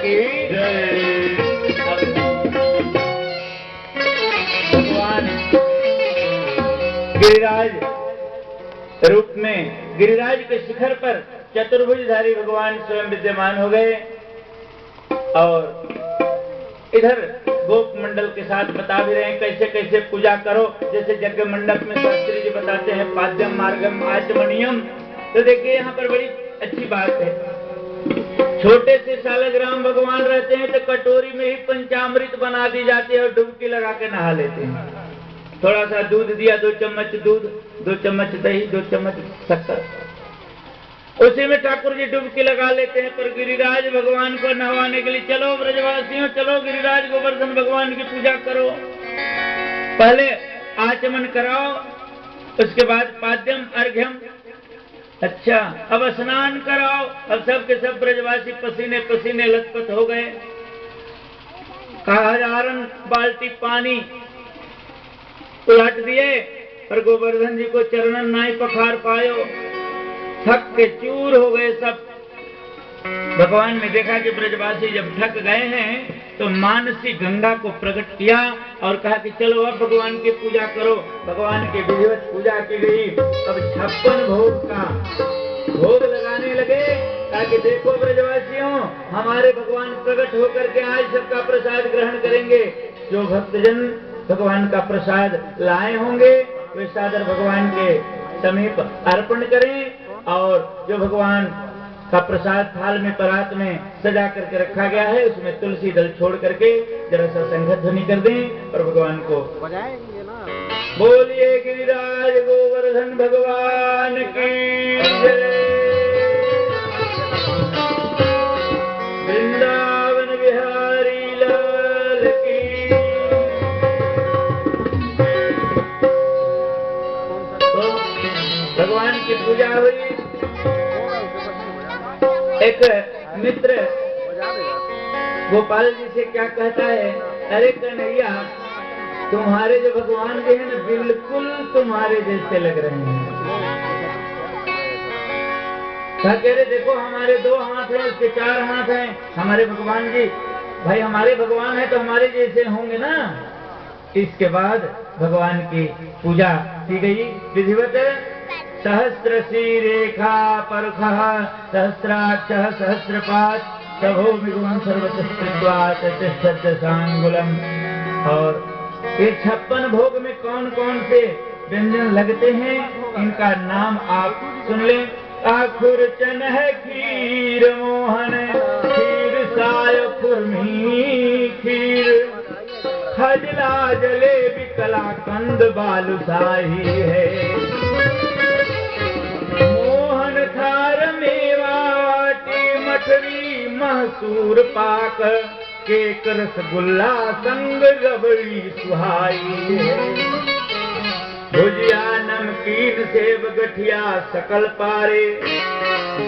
की जय। भगवान गिरिराज रूप में गिरिराज के शिखर पर चतुर्भुजधारी भगवान स्वयं विद्यमान हो गए और इधर गोप मंडल के साथ बता भी रहे हैं कैसे कैसे पूजा करो। जैसे यज्ञ मंडप में शास्त्री जी बताते हैं पाद्यम मार्गम आचमनियम। तो देखिए यहाँ पर बड़ी अच्छी बात है। छोटे से सालग्राम भगवान रहते हैं तो कटोरी में ही पंचामृत बना दी जाती है और डुबकी लगा के नहा लेते हैं। थोड़ा सा दूध दिया, 2 चम्मच दूध, 2 चम्मच दही, 2 चम्मच शक्कर, उसी में ठाकुर जी डुबकी लगा लेते हैं। पर गिरिराज भगवान को नहवाने के लिए चलो ब्रजवासियों, चलो गिरिराज गोवर्धन भगवान की पूजा करो। पहले आचमन कराओ, उसके बाद पाद्यम अर्घ्यम। अच्छा, अब स्नान कराओ। अब सब के सब ब्रजवासी पसीने पसीने लथपथ हो गए। 1000 बाल्टी पानी उलट दिए पर गोवर्धन जी को चरणन नाई पखार पायो। थक के चूर हो गए सब। भगवान ने देखा कि ब्रजवासी जब थक गए हैं तो मानसी गंगा को प्रकट किया और कहा कि चलो अब भगवान की पूजा करो। भगवान की विधिवत पूजा की गई। अब 56 भोग का भोग लगाने लगे ताकि देखो ब्रजवासियों, हमारे भगवान प्रकट होकर के आज सबका प्रसाद ग्रहण करेंगे। जो भक्तजन भगवान का प्रसाद लाए होंगे वे सादर भगवान के समीप अर्पण करें और जो भगवान का प्रसाद थाल में परात में सजा करके रखा गया है उसमें तुलसी दल छोड़ करके जरा सा संघ ध्वनि कर दें और भगवान को बोलिए गिरिराज गोवर्धन भगवान की जय। वृंदावन बिहारी लाल की। तो भगवान की पूजा हुई। एक मित्र गोपाल जी से क्या कहता है, अरे कन्हैया तुम्हारे जो भगवान जी हैं ना बिल्कुल तुम्हारे जैसे लग रहे हैं। कह रहे देखो हमारे 2 हाथ हैं, उसके 4 हाथ हैं। हमारे भगवान जी, भाई हमारे भगवान है तो हमारे जैसे होंगे ना। इसके बाद भगवान की पूजा की गई विधिवत। सहस्रशी रेखा परखः सहस्राक्षः सहस्रपाद प्रभो विगुण सर्वतस्त्वात् सांगुलम। और ये 56 भोग में कौन कौन से व्यंजन लगते हैं इनका नाम आप सुन लें। खुरचन है खीर मोहन, खीर साय खुरमी खीर, खजला जलेबी कलाकंद बालूशाही है। मोहन थार मेवाटी मठरी महसूर पाक, केक रसगुल्ला संग रबड़ी सुहाई है। भुजिया नमकीन सेब गठिया सकल पारे,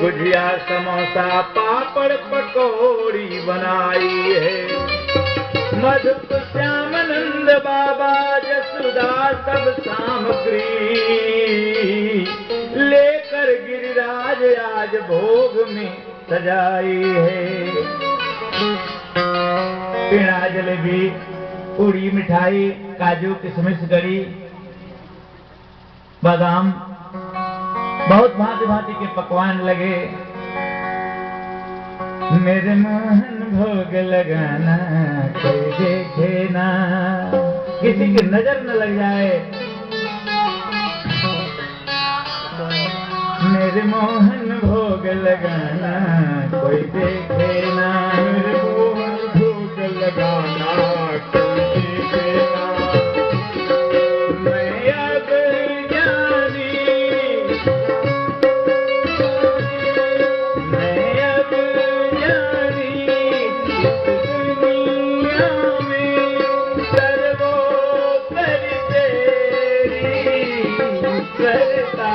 गुजिया समोसा पापड़ पकौड़ी बनाई है। मधुप श्यामानंद बाबा जसुदा सब सामग्री, लेकर गिरिराज आज भोग में सजाई है। पेड़ा जलेबी पूड़ी मिठाई काजू किशमिश गड़ी बादाम बहुत भांति भांति के पकवान लगे। मेरे मोहन भोग लगाना कोई देखे ना, किसी की नजर न लग जाए। मेरे मोहन भोग लगाना कोई देखे ना, मेरे मोहन भोग लगाना कोई देखे ना। मैं अब ज्ञानी, मैं अब ज्ञानी, इस दुनिया में सर्वोपरि तेरी करता